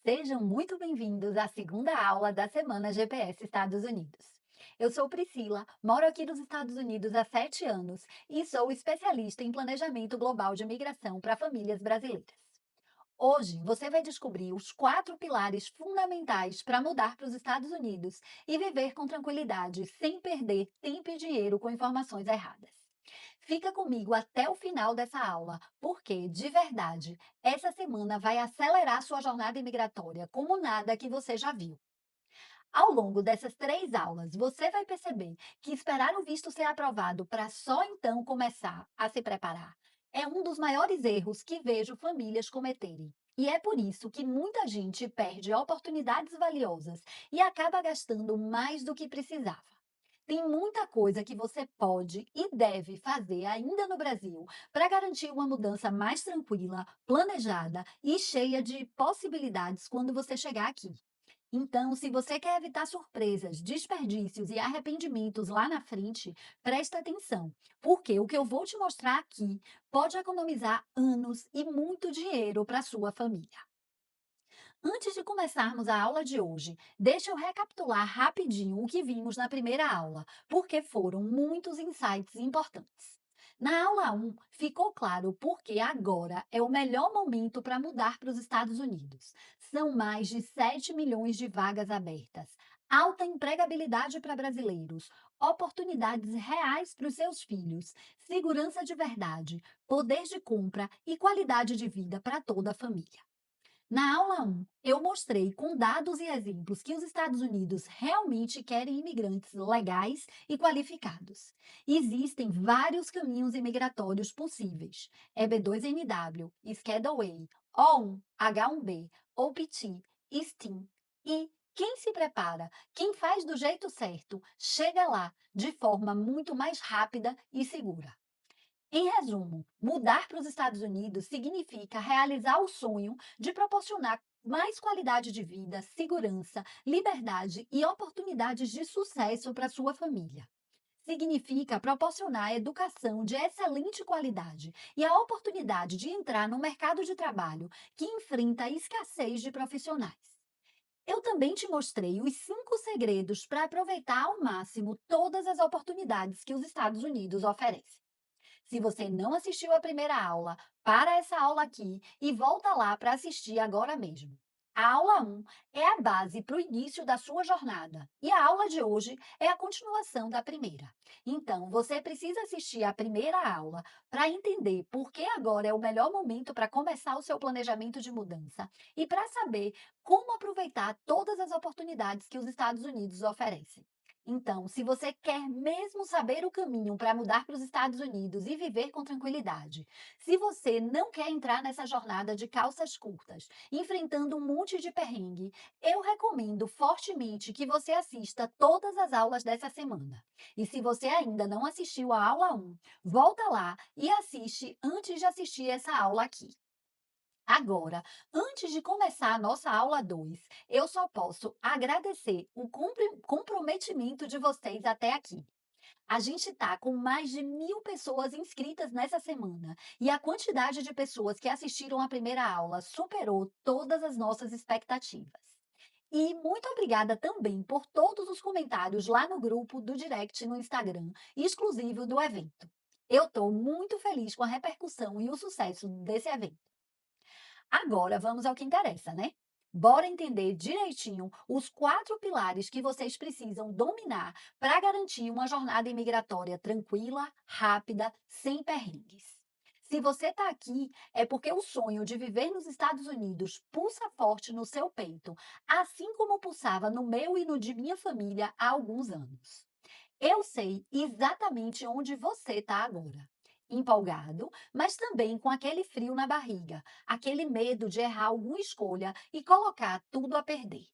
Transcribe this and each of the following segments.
Sejam muito bem-vindos à segunda aula da Semana GPS Estados Unidos. Eu sou Priscila, moro aqui nos Estados Unidos há 7 anos e sou especialista em planejamento global de imigração para famílias brasileiras. Hoje você vai descobrir os 4 pilares fundamentais para mudar para os Estados Unidos e viver com tranquilidade, sem perder tempo e dinheiro com informações erradas. Fica comigo até o final dessa aula, porque, de verdade, essa semana vai acelerar sua jornada imigratória como nada que você já viu. Ao longo dessas 3 aulas, você vai perceber que esperar o visto ser aprovado para só então começar a se preparar é um dos maiores erros que vejo famílias cometerem. E é por isso que muita gente perde oportunidades valiosas e acaba gastando mais do que precisava. Tem muita coisa que você pode e deve fazer ainda no Brasil para garantir uma mudança mais tranquila, planejada e cheia de possibilidades quando você chegar aqui. Então, se você quer evitar surpresas, desperdícios e arrependimentos lá na frente, presta atenção, porque o que eu vou te mostrar aqui pode economizar anos e muito dinheiro para sua família. Antes de começarmos a aula de hoje, deixa eu recapitular rapidinho o que vimos na primeira aula, porque foram muitos insights importantes. Na aula 1, ficou claro por que agora é o melhor momento para mudar para os Estados Unidos. São mais de 7 milhões de vagas abertas, alta empregabilidade para brasileiros, oportunidades reais para os seus filhos, segurança de verdade, poder de compra e qualidade de vida para toda a família. Na aula 1, eu mostrei com dados e exemplos que os Estados Unidos realmente querem imigrantes legais e qualificados. Existem vários caminhos imigratórios possíveis: EB2NW, Schedule A, O1, H1B, OPT, STEAM. E quem se prepara, quem faz do jeito certo, chega lá de forma muito mais rápida e segura. Em resumo, mudar para os Estados Unidos significa realizar o sonho de proporcionar mais qualidade de vida, segurança, liberdade e oportunidades de sucesso para sua família. Significa proporcionar educação de excelente qualidade e a oportunidade de entrar no mercado de trabalho que enfrenta a escassez de profissionais. Eu também te mostrei os 5 segredos para aproveitar ao máximo todas as oportunidades que os Estados Unidos oferecem. Se você não assistiu a primeira aula, para essa aula aqui e volta lá para assistir agora mesmo. A aula 1 é a base para o início da sua jornada e a aula de hoje é a continuação da primeira. Então, você precisa assistir a primeira aula para entender por que agora é o melhor momento para começar o seu planejamento de mudança e para saber como aproveitar todas as oportunidades que os Estados Unidos oferecem. Então, se você quer mesmo saber o caminho para mudar para os Estados Unidos e viver com tranquilidade, se você não quer entrar nessa jornada de calças curtas, enfrentando um monte de perrengue, eu recomendo fortemente que você assista todas as aulas dessa semana. E se você ainda não assistiu a aula 1, volta lá e assiste antes de assistir essa aula aqui. Agora, antes de começar a nossa aula 2, eu só posso agradecer o comprometimento de vocês até aqui. A gente está com mais de 1.000 pessoas inscritas nessa semana e a quantidade de pessoas que assistiram à primeira aula superou todas as nossas expectativas. E muito obrigada também por todos os comentários lá no grupo do Direct no Instagram, exclusivo do evento. Eu estou muito feliz com a repercussão e o sucesso desse evento. Agora vamos ao que interessa, né? Bora entender direitinho os 4 pilares que vocês precisam dominar para garantir uma jornada imigratória tranquila, rápida, sem perrengues. Se você está aqui, é porque o sonho de viver nos Estados Unidos pulsa forte no seu peito, assim como pulsava no meu e no de minha família há alguns anos. Eu sei exatamente onde você está agora. Empolgado, mas também com aquele frio na barriga, aquele medo de errar alguma escolha e colocar tudo a perder.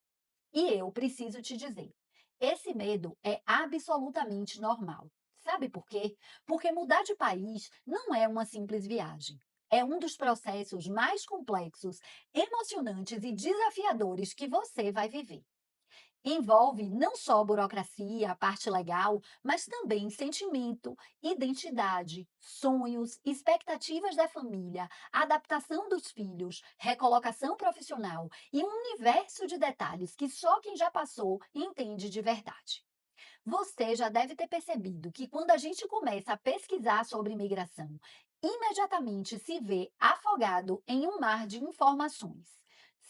E eu preciso te dizer: esse medo é absolutamente normal. Sabe por quê? Porque mudar de país não é uma simples viagem. É um dos processos mais complexos, emocionantes e desafiadores que você vai viver. Envolve não só burocracia, a parte legal, mas também sentimento, identidade, sonhos, expectativas da família, adaptação dos filhos, recolocação profissional e um universo de detalhes que só quem já passou entende de verdade. Você já deve ter percebido que quando a gente começa a pesquisar sobre imigração, imediatamente se vê afogado em um mar de informações.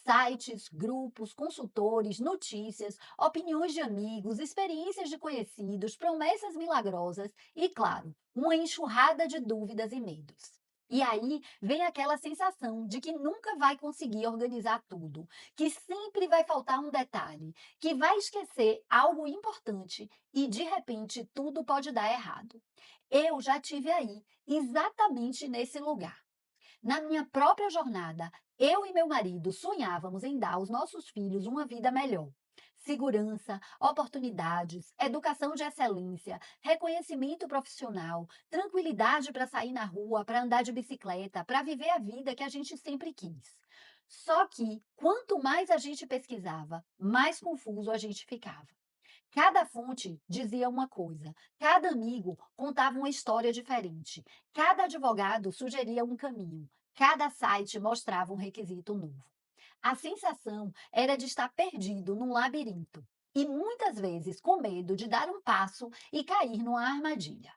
Sites, grupos, consultores, notícias, opiniões de amigos, experiências de conhecidos, promessas milagrosas e, claro, uma enxurrada de dúvidas e medos. E aí vem aquela sensação de que nunca vai conseguir organizar tudo, que sempre vai faltar um detalhe, que vai esquecer algo importante e de repente tudo pode dar errado. Eu já tive aí, exatamente nesse lugar. Na minha própria jornada, eu e meu marido sonhávamos em dar aos nossos filhos uma vida melhor. Segurança, oportunidades, educação de excelência, reconhecimento profissional, tranquilidade para sair na rua, para andar de bicicleta, para viver a vida que a gente sempre quis. Só que, quanto mais a gente pesquisava, mais confuso a gente ficava. Cada fonte dizia uma coisa, cada amigo contava uma história diferente, cada advogado sugeria um caminho, cada site mostrava um requisito novo. A sensação era de estar perdido num labirinto e muitas vezes com medo de dar um passo e cair numa armadilha.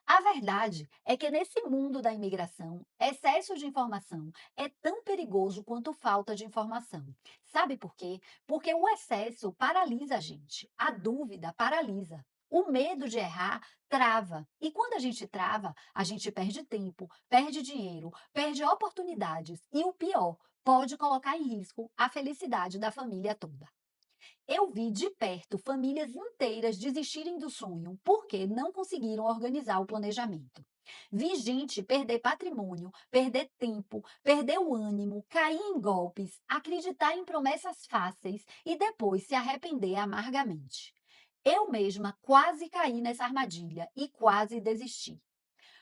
A verdade é que nesse mundo da imigração, excesso de informação é tão perigoso quanto falta de informação. Sabe por quê? Porque o excesso paralisa a gente, a dúvida paralisa. O medo de errar trava. E quando a gente trava, a gente perde tempo, perde dinheiro, perde oportunidades e o pior, pode colocar em risco a felicidade da família toda. Eu vi de perto famílias inteiras desistirem do sonho porque não conseguiram organizar o planejamento. Vi gente perder patrimônio, perder tempo, perder o ânimo, cair em golpes, acreditar em promessas fáceis e depois se arrepender amargamente. Eu mesma quase caí nessa armadilha e quase desisti.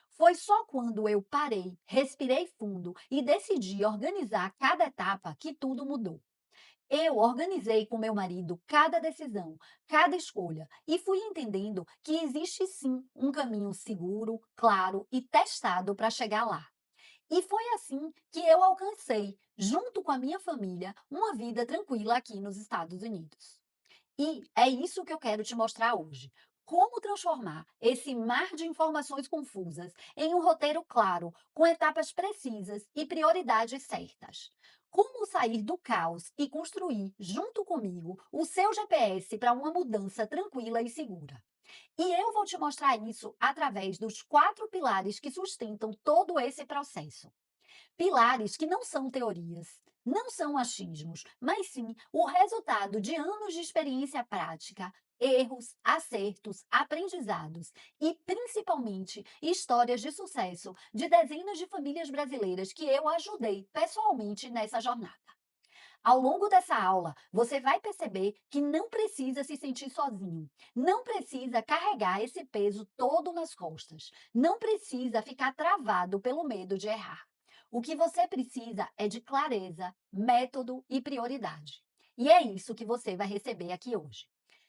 Foi só quando eu parei, respirei fundo e decidi organizar cada etapa que tudo mudou. Eu organizei com meu marido cada decisão, cada escolha e fui entendendo que existe sim um caminho seguro, claro e testado para chegar lá. E foi assim que eu alcancei, junto com a minha família, uma vida tranquila aqui nos Estados Unidos. E é isso que eu quero te mostrar hoje. Como transformar esse mar de informações confusas em um roteiro claro, com etapas precisas e prioridades certas. Como sair do caos e construir, junto comigo, o seu GPS para uma mudança tranquila e segura. E eu vou te mostrar isso através dos 4 pilares que sustentam todo esse processo. Pilares que não são teorias, não são achismos, mas sim o resultado de anos de experiência prática, erros, acertos, aprendizados e, principalmente, histórias de sucesso de dezenas de famílias brasileiras que eu ajudei pessoalmente nessa jornada. Ao longo dessa aula, você vai perceber que não precisa se sentir sozinho, não precisa carregar esse peso todo nas costas, não precisa ficar travado pelo medo de errar. O que você precisa é de clareza, método e prioridade. E é isso que você vai receber aqui hoje.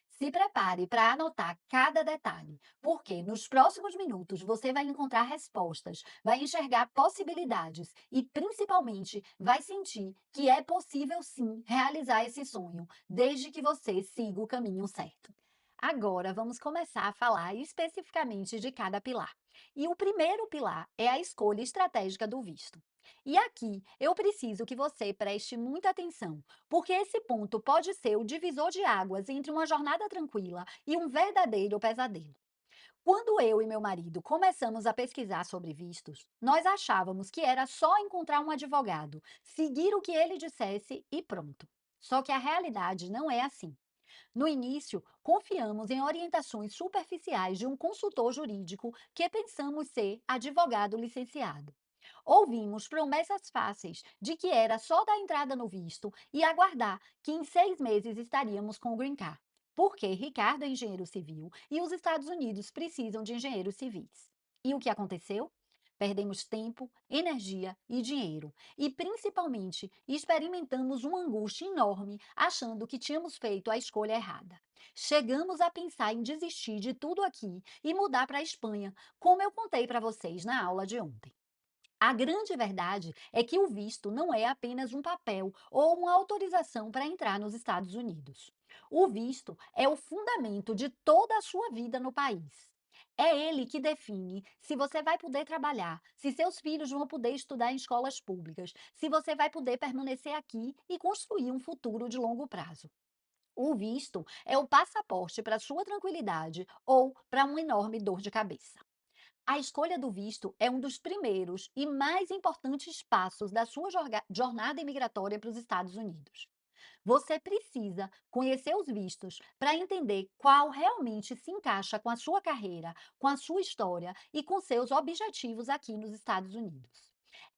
Se prepare para anotar cada detalhe, porque nos próximos minutos você vai encontrar respostas, vai enxergar possibilidades e, principalmente, vai sentir que é possível sim realizar esse sonho, desde que você siga o caminho certo. Agora vamos começar a falar especificamente de cada pilar. E o primeiro pilar é a escolha estratégica do visto. E aqui eu preciso que você preste muita atenção, porque esse ponto pode ser o divisor de águas entre uma jornada tranquila e um verdadeiro pesadelo. Quando eu e meu marido começamos a pesquisar sobre vistos, nós achávamos que era só encontrar um advogado, seguir o que ele dissesse e pronto. Só que a realidade não é assim. No início, confiamos em orientações superficiais de um consultor jurídico que pensamos ser advogado licenciado. Ouvimos promessas fáceis de que era só dar entrada no visto e aguardar que em 6 meses estaríamos com o Green Card, porque Ricardo é engenheiro civil e os Estados Unidos precisam de engenheiros civis. E o que aconteceu? Perdemos tempo, energia e dinheiro, e principalmente experimentamos uma angústia enorme achando que tínhamos feito a escolha errada. Chegamos a pensar em desistir de tudo aqui e mudar para a Espanha, como eu contei para vocês na aula de ontem. A grande verdade é que o visto não é apenas um papel ou uma autorização para entrar nos Estados Unidos. O visto é o fundamento de toda a sua vida no país. É ele que define se você vai poder trabalhar, se seus filhos vão poder estudar em escolas públicas, se você vai poder permanecer aqui e construir um futuro de longo prazo. O visto é o passaporte para sua tranquilidade ou para uma enorme dor de cabeça. A escolha do visto é um dos primeiros e mais importantes passos da sua jornada imigratória para os Estados Unidos. Você precisa conhecer os vistos para entender qual realmente se encaixa com a sua carreira, com a sua história e com seus objetivos aqui nos Estados Unidos.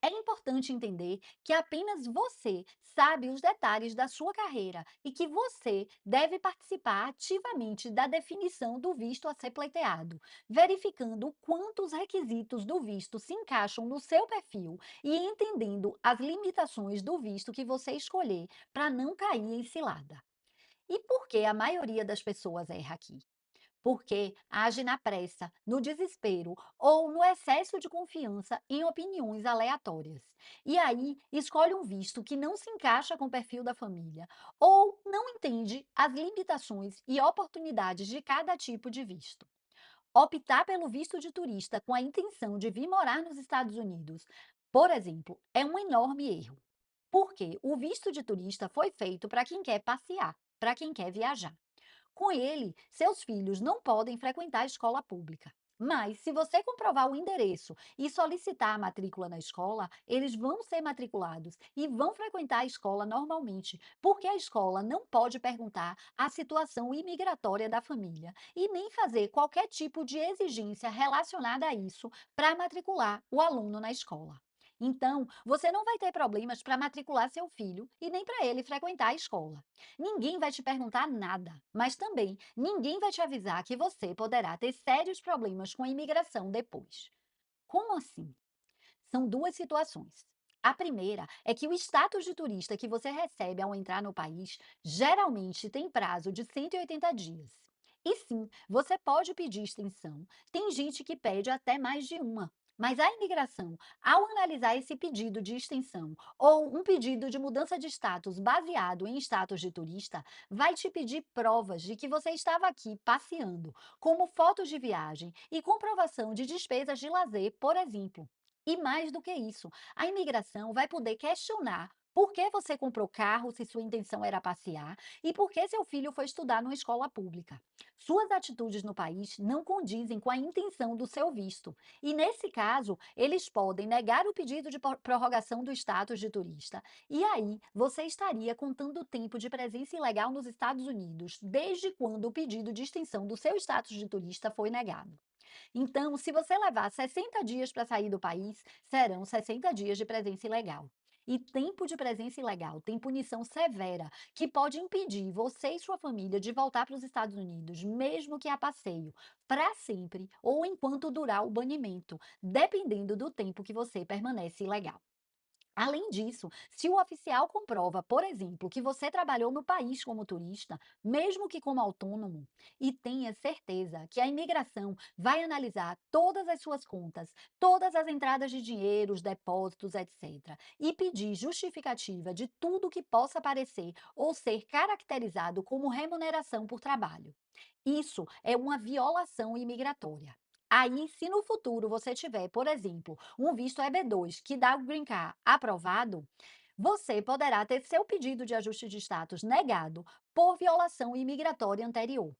É importante entender que apenas você sabe os detalhes da sua carreira e que você deve participar ativamente da definição do visto a ser pleiteado, verificando quantos requisitos do visto se encaixam no seu perfil e entendendo as limitações do visto que você escolher para não cair em cilada. E por que a maioria das pessoas erra aqui? Porque age na pressa, no desespero ou no excesso de confiança em opiniões aleatórias. E aí escolhe um visto que não se encaixa com o perfil da família ou não entende as limitações e oportunidades de cada tipo de visto. Optar pelo visto de turista com a intenção de vir morar nos Estados Unidos, por exemplo, é um enorme erro. Porque o visto de turista foi feito para quem quer passear, para quem quer viajar. Com ele, seus filhos não podem frequentar a escola pública. Mas, se você comprovar o endereço e solicitar a matrícula na escola, eles vão ser matriculados e vão frequentar a escola normalmente, porque a escola não pode perguntar a situação imigratória da família e nem fazer qualquer tipo de exigência relacionada a isso para matricular o aluno na escola. Então, você não vai ter problemas para matricular seu filho e nem para ele frequentar a escola. Ninguém vai te perguntar nada, mas também ninguém vai te avisar que você poderá ter sérios problemas com a imigração depois. Como assim? São duas situações. A primeira é que o status de turista que você recebe ao entrar no país geralmente tem prazo de 180 dias. E sim, você pode pedir extensão, tem gente que pede até mais de uma. Mas a imigração, ao analisar esse pedido de extensão ou um pedido de mudança de status baseado em status de turista, vai te pedir provas de que você estava aqui passeando, como fotos de viagem e comprovação de despesas de lazer, por exemplo. E mais do que isso, a imigração vai poder questionar por que você comprou carro se sua intenção era passear e por que seu filho foi estudar numa escola pública. Suas atitudes no país não condizem com a intenção do seu visto. E, nesse caso, eles podem negar o pedido de prorrogação do status de turista. E aí, você estaria contando o tempo de presença ilegal nos Estados Unidos, desde quando o pedido de extensão do seu status de turista foi negado. Então, se você levar 60 dias para sair do país, serão 60 dias de presença ilegal. E tempo de presença ilegal tem punição severa, que pode impedir você e sua família de voltar para os Estados Unidos, mesmo que a passeio, para sempre ou enquanto durar o banimento, dependendo do tempo que você permanece ilegal. Além disso, se o oficial comprova, por exemplo, que você trabalhou no país como turista, mesmo que como autônomo, e tenha certeza que a imigração vai analisar todas as suas contas, todas as entradas de dinheiro, os depósitos, etc., e pedir justificativa de tudo que possa parecer ou ser caracterizado como remuneração por trabalho. Isso é uma violação imigratória. Aí, se no futuro você tiver, por exemplo, um visto EB2 que dá o Green Card aprovado, você poderá ter seu pedido de ajuste de status negado por violação imigratória anterior.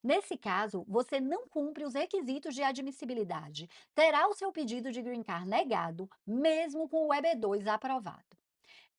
Nesse caso, você não cumpre os requisitos de admissibilidade, terá o seu pedido de Green Card negado, mesmo com o EB2 aprovado.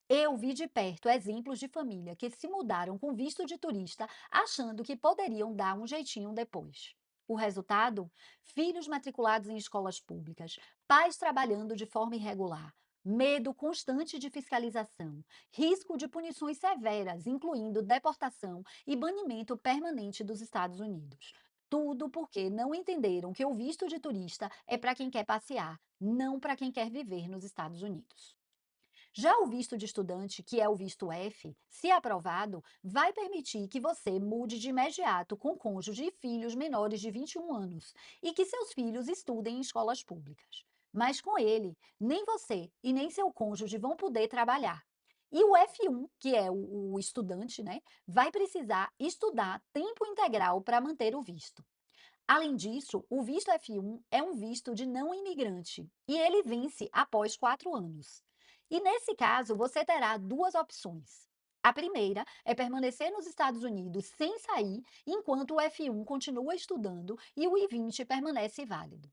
Eu vi de perto exemplos de família que se mudaram com visto de turista, achando que poderiam dar um jeitinho depois. O resultado? Filhos matriculados em escolas públicas, pais trabalhando de forma irregular, medo constante de fiscalização, risco de punições severas, incluindo deportação e banimento permanente dos Estados Unidos. Tudo porque não entenderam que o visto de turista é para quem quer passear, não para quem quer viver nos Estados Unidos. Já o visto de estudante, que é o visto F, se aprovado, vai permitir que você mude de imediato com cônjuge e filhos menores de 21 anos e que seus filhos estudem em escolas públicas. Mas com ele, nem você e nem seu cônjuge vão poder trabalhar. E o F1, que é o estudante, né, vai precisar estudar tempo integral para manter o visto. Além disso, o visto F1 é um visto de não imigrante e ele vence após 4 anos. E nesse caso, você terá duas opções. A primeira é permanecer nos Estados Unidos sem sair enquanto o F1 continua estudando e o I-20 permanece válido.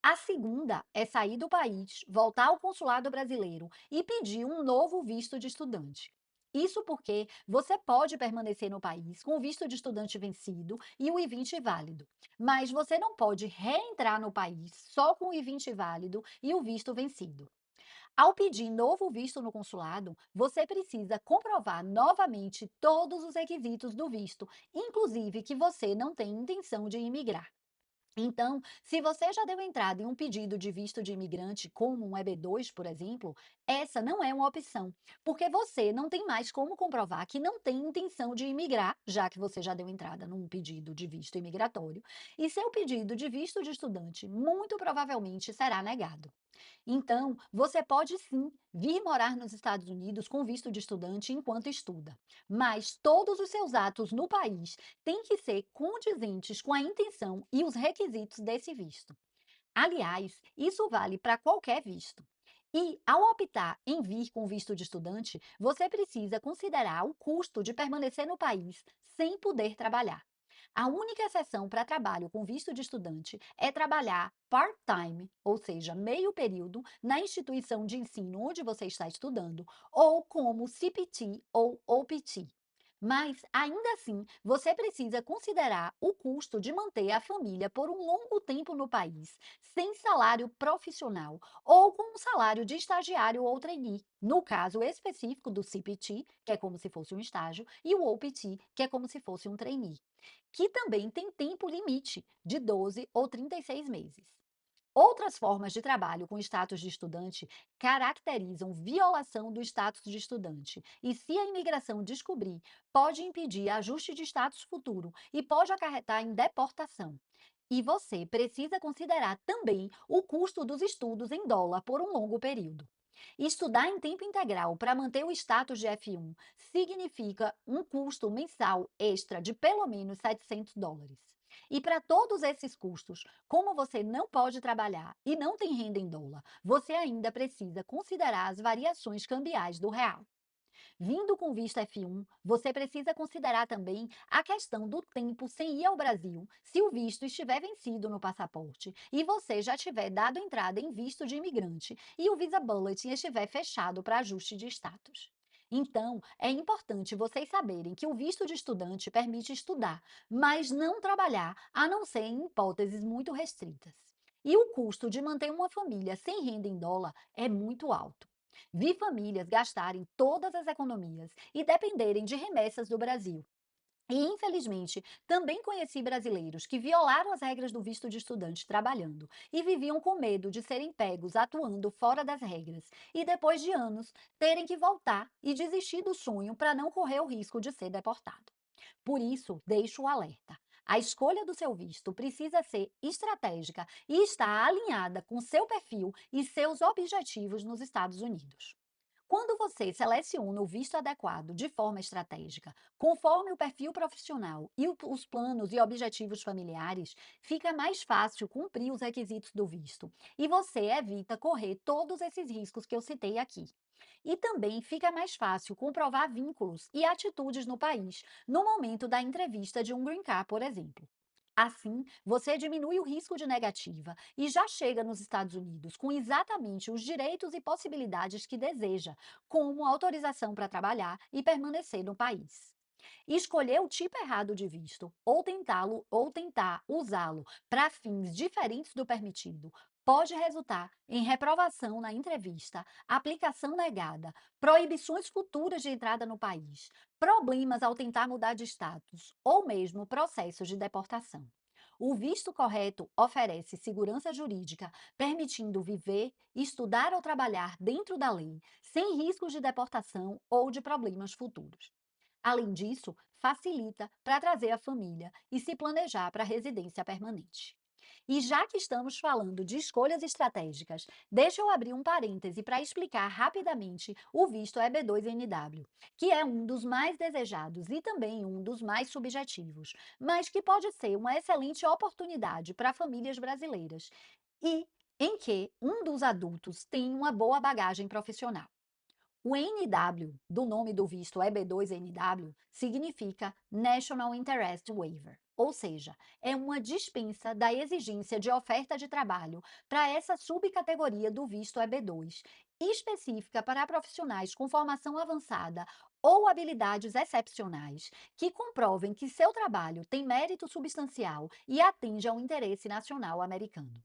A segunda é sair do país, voltar ao consulado brasileiro e pedir um novo visto de estudante. Isso porque você pode permanecer no país com o visto de estudante vencido e o I-20 válido, mas você não pode reentrar no país só com o I-20 válido e o visto vencido. Ao pedir novo visto no consulado, você precisa comprovar novamente todos os requisitos do visto, inclusive que você não tem intenção de imigrar. Então, se você já deu entrada em um pedido de visto de imigrante, como um EB2, por exemplo, essa não é uma opção, porque você não tem mais como comprovar que não tem intenção de imigrar, já que você já deu entrada num pedido de visto imigratório, e seu pedido de visto de estudante muito provavelmente será negado. Então, você pode sim vir morar nos Estados Unidos com visto de estudante enquanto estuda, mas todos os seus atos no país têm que ser condizentes com a intenção e os requisitos desse visto. Aliás, isso vale para qualquer visto. E, ao optar em vir com visto de estudante, você precisa considerar o custo de permanecer no país sem poder trabalhar. A única exceção para trabalho com visto de estudante é trabalhar part-time, ou seja, meio período, na instituição de ensino onde você está estudando, ou como CPT ou OPT. Mas, ainda assim, você precisa considerar o custo de manter a família por um longo tempo no país, sem salário profissional ou com um salário de estagiário ou trainee. No caso específico do CPT, que é como se fosse um estágio, e o OPT, que é como se fosse um trainee, que também tem tempo limite de 12 ou 36 meses. Outras formas de trabalho com status de estudante caracterizam violação do status de estudante e, se a imigração descobrir, pode impedir ajuste de status futuro e pode acarretar em deportação. E você precisa considerar também o custo dos estudos em dólar por um longo período. Estudar em tempo integral para manter o status de F1 significa um custo mensal extra de pelo menos US$ 700. E para todos esses custos, como você não pode trabalhar e não tem renda em dólar, você ainda precisa considerar as variações cambiais do real. Vindo com visto F1, você precisa considerar também a questão do tempo sem ir ao Brasil, se o visto estiver vencido no passaporte e você já tiver dado entrada em visto de imigrante e o Visa Bulletin estiver fechado para ajuste de status. Então, é importante vocês saberem que o visto de estudante permite estudar, mas não trabalhar, a não ser em hipóteses muito restritas. E o custo de manter uma família sem renda em dólar é muito alto. Vi famílias gastarem todas as economias e dependerem de remessas do Brasil. E, infelizmente, também conheci brasileiros que violaram as regras do visto de estudante trabalhando e viviam com medo de serem pegos atuando fora das regras e, depois de anos, terem que voltar e desistir do sonho para não correr o risco de ser deportado. Por isso, deixo o alerta. A escolha do seu visto precisa ser estratégica e estar alinhada com seu perfil e seus objetivos nos Estados Unidos. Quando você seleciona o visto adequado de forma estratégica, conforme o perfil profissional e os planos e objetivos familiares, fica mais fácil cumprir os requisitos do visto e você evita correr todos esses riscos que eu citei aqui. E também fica mais fácil comprovar vínculos e atitudes no país no momento da entrevista de um green card, por exemplo. Assim, você diminui o risco de negativa e já chega nos Estados Unidos com exatamente os direitos e possibilidades que deseja, como autorização para trabalhar e permanecer no país. Escolher o tipo errado de visto ou tentar usá-lo para fins diferentes do permitido pode resultar em reprovação na entrevista, aplicação negada, proibições futuras de entrada no país, problemas ao tentar mudar de status ou mesmo processos de deportação. O visto correto oferece segurança jurídica, permitindo viver, estudar ou trabalhar dentro da lei, sem riscos de deportação ou de problemas futuros. Além disso, facilita para trazer a família e se planejar para a residência permanente. E já que estamos falando de escolhas estratégicas, deixa eu abrir um parêntese para explicar rapidamente o visto EB2NW, que é um dos mais desejados e também um dos mais subjetivos, mas que pode ser uma excelente oportunidade para famílias brasileiras e em que um dos adultos tem uma boa bagagem profissional. O NW, do nome do visto EB2NW, significa National Interest Waiver, ou seja, é uma dispensa da exigência de oferta de trabalho para essa subcategoria do visto EB2, específica para profissionais com formação avançada ou habilidades excepcionais que comprovem que seu trabalho tem mérito substancial e atende ao interesse nacional americano.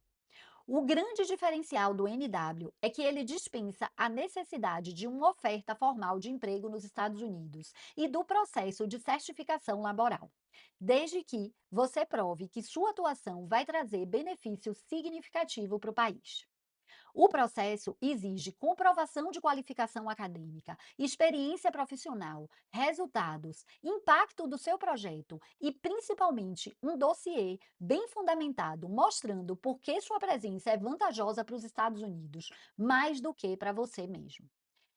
O grande diferencial do NW é que ele dispensa a necessidade de uma oferta formal de emprego nos Estados Unidos e do processo de certificação laboral, desde que você prove que sua atuação vai trazer benefício significativo para o país. O processo exige comprovação de qualificação acadêmica, experiência profissional, resultados, impacto do seu projeto e, principalmente, um dossiê bem fundamentado mostrando por que sua presença é vantajosa para os Estados Unidos, mais do que para você mesmo.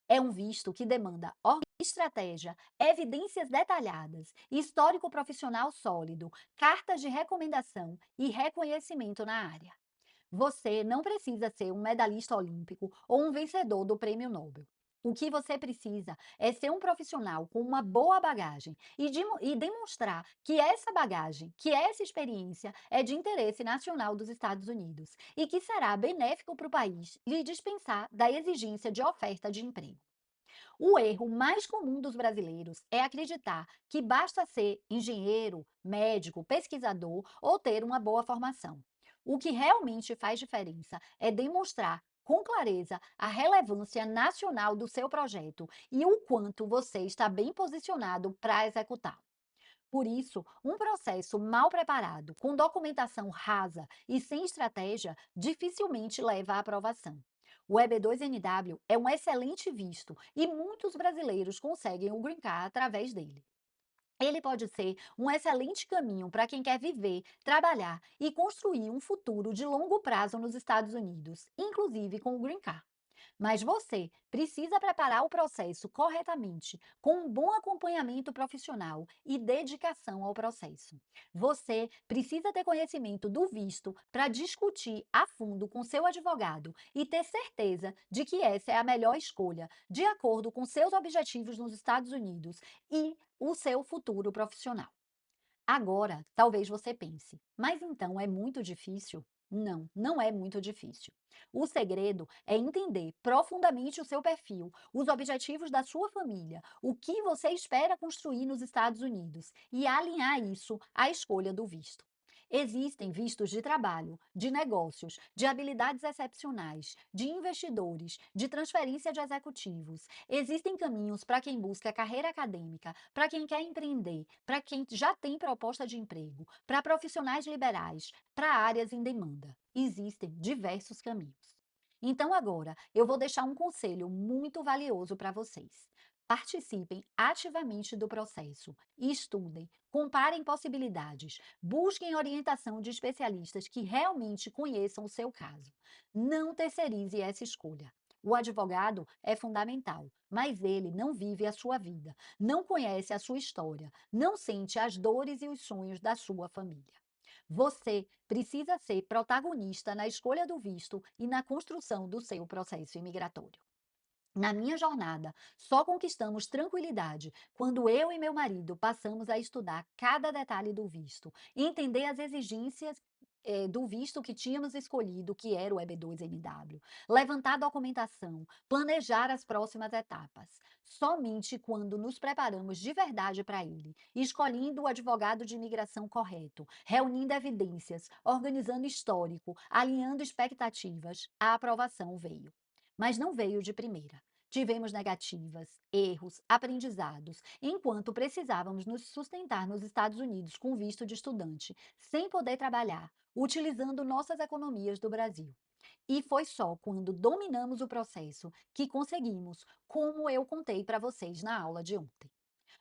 É um visto que demanda estratégia, evidências detalhadas, histórico profissional sólido, cartas de recomendação e reconhecimento na área. Você não precisa ser um medalhista olímpico ou um vencedor do prêmio Nobel. O que você precisa é ser um profissional com uma boa bagagem e demonstrar que essa bagagem, que essa experiência é de interesse nacional dos Estados Unidos e que será benéfico para o país lhe dispensar da exigência de oferta de emprego. O erro mais comum dos brasileiros é acreditar que basta ser engenheiro, médico, pesquisador ou ter uma boa formação. O que realmente faz diferença é demonstrar com clareza a relevância nacional do seu projeto e o quanto você está bem posicionado para executá-lo. Por isso, um processo mal preparado, com documentação rasa e sem estratégia, dificilmente leva à aprovação. O EB2NW é um excelente visto e muitos brasileiros conseguem o Green Card através dele. Ele pode ser um excelente caminho para quem quer viver, trabalhar e construir um futuro de longo prazo nos Estados Unidos, inclusive com o Green Card. Mas você precisa preparar o processo corretamente, com um bom acompanhamento profissional e dedicação ao processo. Você precisa ter conhecimento do visto para discutir a fundo com seu advogado e ter certeza de que essa é a melhor escolha, de acordo com seus objetivos nos Estados Unidos e o seu futuro profissional. Agora, talvez você pense, mas então é muito difícil? Não, não é muito difícil. O segredo é entender profundamente o seu perfil, os objetivos da sua família, o que você espera construir nos Estados Unidos e alinhar isso à escolha do visto. Existem vistos de trabalho, de negócios, de habilidades excepcionais, de investidores, de transferência de executivos. Existem caminhos para quem busca carreira acadêmica, para quem quer empreender, para quem já tem proposta de emprego, para profissionais liberais, para áreas em demanda. Existem diversos caminhos. Então, agora, eu vou deixar um conselho muito valioso para vocês. Participem ativamente do processo, estudem, comparem possibilidades, busquem orientação de especialistas que realmente conheçam o seu caso. Não terceirize essa escolha. O advogado é fundamental, mas ele não vive a sua vida, não conhece a sua história, não sente as dores e os sonhos da sua família. Você precisa ser protagonista na escolha do visto e na construção do seu processo imigratório. Na minha jornada, só conquistamos tranquilidade quando eu e meu marido passamos a estudar cada detalhe do visto, entender as exigências do visto que tínhamos escolhido, que era o EB2NW, levantar documentação, planejar as próximas etapas. Somente quando nos preparamos de verdade para ele, escolhendo o advogado de imigração correto, reunindo evidências, organizando histórico, alinhando expectativas, a aprovação veio. Mas não veio de primeira. Tivemos negativas, erros, aprendizados, enquanto precisávamos nos sustentar nos Estados Unidos com visto de estudante, sem poder trabalhar, utilizando nossas economias do Brasil. E foi só quando dominamos o processo que conseguimos, como eu contei para vocês na aula de ontem.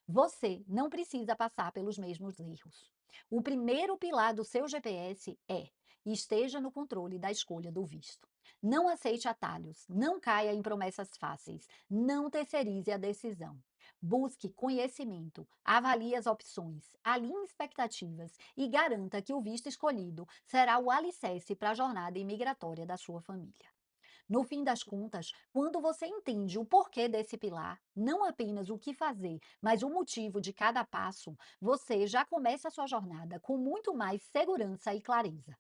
Você não precisa passar pelos mesmos erros. O primeiro pilar do seu GPS é: esteja no controle da escolha do visto. Não aceite atalhos, não caia em promessas fáceis, não terceirize a decisão. Busque conhecimento, avalie as opções, alinhe expectativas e garanta que o visto escolhido será o alicerce para a jornada imigratória da sua família. No fim das contas, quando você entende o porquê desse pilar, não apenas o que fazer, mas o motivo de cada passo, você já começa a sua jornada com muito mais segurança e clareza.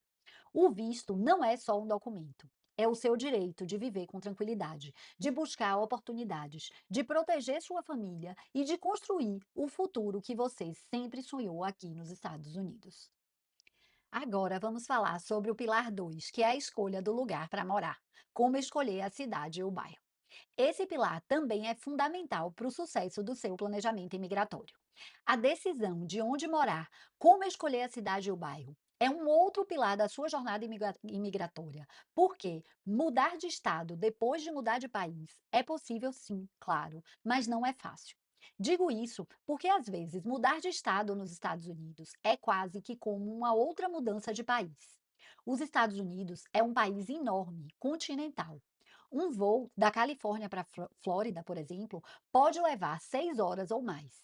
O visto não é só um documento. É o seu direito de viver com tranquilidade, de buscar oportunidades, de proteger sua família e de construir o futuro que você sempre sonhou aqui nos Estados Unidos. Agora vamos falar sobre o pilar 2, que é a escolha do lugar para morar. Como escolher a cidade e o bairro. Esse pilar também é fundamental para o sucesso do seu planejamento imigratório. A decisão de onde morar, como escolher a cidade e o bairro, é um outro pilar da sua jornada imigratória. Porque mudar de estado depois de mudar de país é possível, sim, claro, mas não é fácil. Digo isso porque, às vezes, mudar de estado nos Estados Unidos é quase que como uma outra mudança de país. Os Estados Unidos é um país enorme, continental. Um voo da Califórnia para a Flórida, por exemplo, pode levar 6 horas ou mais.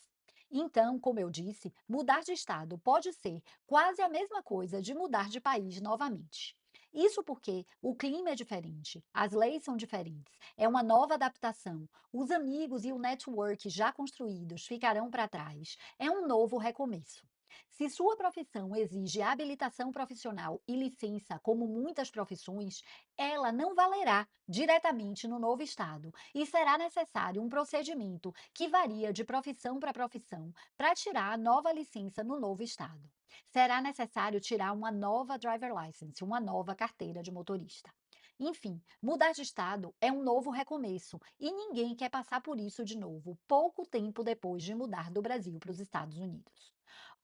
Então, como eu disse, mudar de estado pode ser quase a mesma coisa de mudar de país novamente. Isso porque o clima é diferente, as leis são diferentes, é uma nova adaptação, os amigos e o network já construídos ficarão para trás, é um novo recomeço. Se sua profissão exige habilitação profissional e licença, como muitas profissões, ela não valerá diretamente no novo estado e será necessário um procedimento que varia de profissão para profissão para tirar a nova licença no novo estado. Será necessário tirar uma nova driver license, uma nova carteira de motorista. Enfim, mudar de estado é um novo recomeço e ninguém quer passar por isso de novo, pouco tempo depois de mudar do Brasil para os Estados Unidos.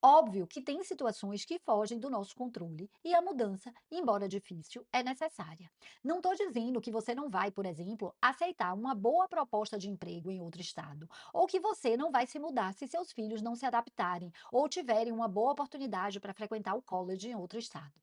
Óbvio que tem situações que fogem do nosso controle e a mudança, embora difícil, é necessária. Não estou dizendo que você não vai, por exemplo, aceitar uma boa proposta de emprego em outro estado, ou que você não vai se mudar se seus filhos não se adaptarem ou tiverem uma boa oportunidade para frequentar o college em outro estado.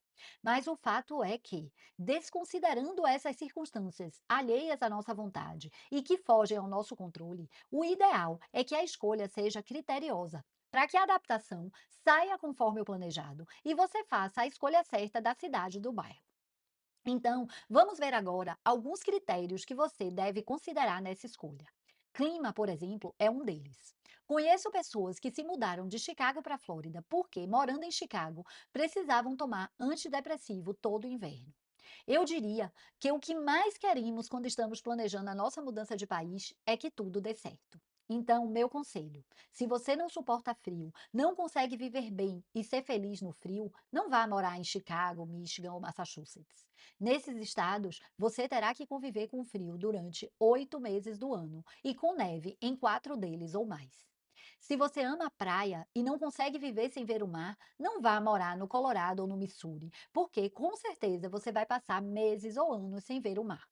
Mas o fato é que, desconsiderando essas circunstâncias alheias à nossa vontade e que fogem ao nosso controle, o ideal é que a escolha seja criteriosa, para que a adaptação saia conforme o planejado e você faça a escolha certa da cidade e do bairro. Então, vamos ver agora alguns critérios que você deve considerar nessa escolha. Clima, por exemplo, é um deles. Conheço pessoas que se mudaram de Chicago para a Flórida porque, morando em Chicago, precisavam tomar antidepressivo todo o inverno. Eu diria que o que mais queremos quando estamos planejando a nossa mudança de país é que tudo dê certo. Então, meu conselho: se você não suporta frio, não consegue viver bem e ser feliz no frio, não vá morar em Chicago, Michigan ou Massachusetts. Nesses estados, você terá que conviver com frio durante 8 meses do ano e com neve em 4 deles ou mais. Se você ama a praia e não consegue viver sem ver o mar, não vá morar no Colorado ou no Missouri, porque com certeza você vai passar meses ou anos sem ver o mar.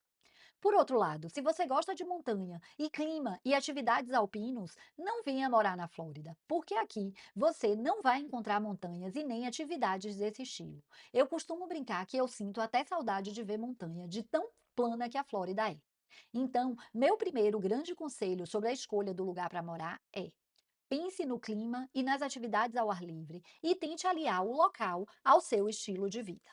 Por outro lado, se você gosta de montanha e clima e atividades alpinos, não venha morar na Flórida, porque aqui você não vai encontrar montanhas e nem atividades desse estilo. Eu costumo brincar que eu sinto até saudade de ver montanha, de tão plana que a Flórida é. Então, meu primeiro grande conselho sobre a escolha do lugar para morar é: pense no clima e nas atividades ao ar livre e tente aliar o local ao seu estilo de vida.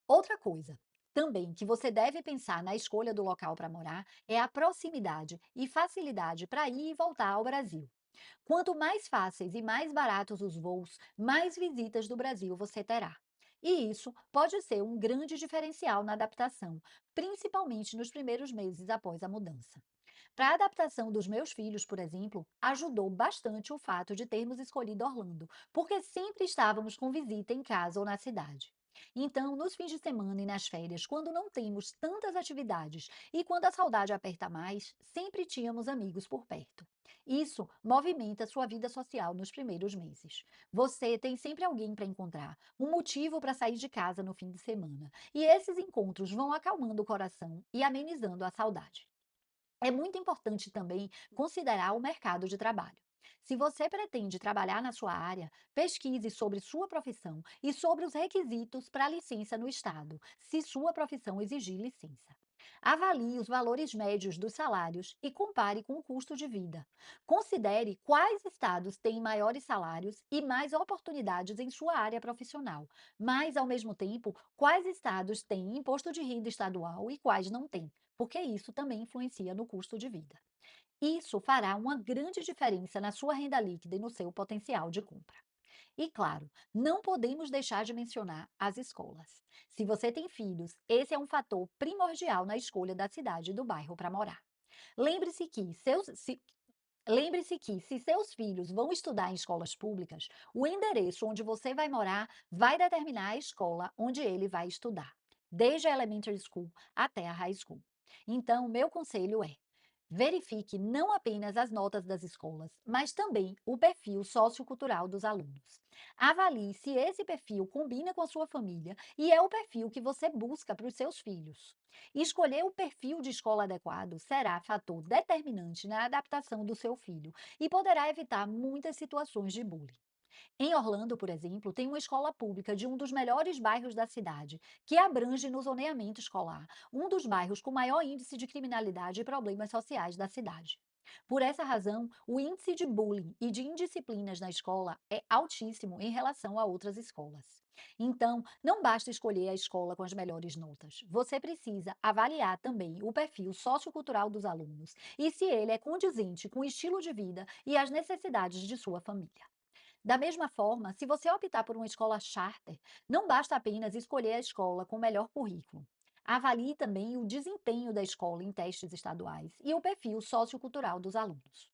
Outra coisa também que você deve pensar na escolha do local para morar é a proximidade e facilidade para ir e voltar ao Brasil. Quanto mais fáceis e mais baratos os voos, mais visitas do Brasil você terá. E isso pode ser um grande diferencial na adaptação, principalmente nos primeiros meses após a mudança. Para a adaptação dos meus filhos, por exemplo, ajudou bastante o fato de termos escolhido Orlando, porque sempre estávamos com visita em casa ou na cidade. Então, nos fins de semana e nas férias, quando não temos tantas atividades e quando a saudade aperta mais, sempre tínhamos amigos por perto. Isso movimenta sua vida social nos primeiros meses. Você tem sempre alguém para encontrar, um motivo para sair de casa no fim de semana. E esses encontros vão acalmando o coração e amenizando a saudade. É muito importante também considerar o mercado de trabalho. Se você pretende trabalhar na sua área, pesquise sobre sua profissão e sobre os requisitos para licença no estado, se sua profissão exigir licença. Avalie os valores médios dos salários e compare com o custo de vida. Considere quais estados têm maiores salários e mais oportunidades em sua área profissional, mas, ao mesmo tempo, quais estados têm imposto de renda estadual e quais não têm, porque isso também influencia no custo de vida. Isso fará uma grande diferença na sua renda líquida e no seu potencial de compra. E claro, não podemos deixar de mencionar as escolas. Se você tem filhos, esse é um fator primordial na escolha da cidade e do bairro para morar. Lembre-se que Lembre-se que, se seus filhos vão estudar em escolas públicas, o endereço onde você vai morar vai determinar a escola onde ele vai estudar, desde a elementary school até a high school. Então, meu conselho é: verifique não apenas as notas das escolas, mas também o perfil sociocultural dos alunos. Avalie se esse perfil combina com a sua família e é o perfil que você busca para os seus filhos. Escolher o perfil de escola adequado será fator determinante na adaptação do seu filho e poderá evitar muitas situações de bullying. Em Orlando, por exemplo, tem uma escola pública de um dos melhores bairros da cidade, que abrange no zoneamento escolar, um dos bairros com maior índice de criminalidade e problemas sociais da cidade. Por essa razão, o índice de bullying e de indisciplinas na escola é altíssimo em relação a outras escolas. Então, não basta escolher a escola com as melhores notas. Você precisa avaliar também o perfil sociocultural dos alunos e se ele é condizente com o estilo de vida e as necessidades de sua família. Da mesma forma, se você optar por uma escola charter, não basta apenas escolher a escola com o melhor currículo. Avalie também o desempenho da escola em testes estaduais e o perfil sociocultural dos alunos.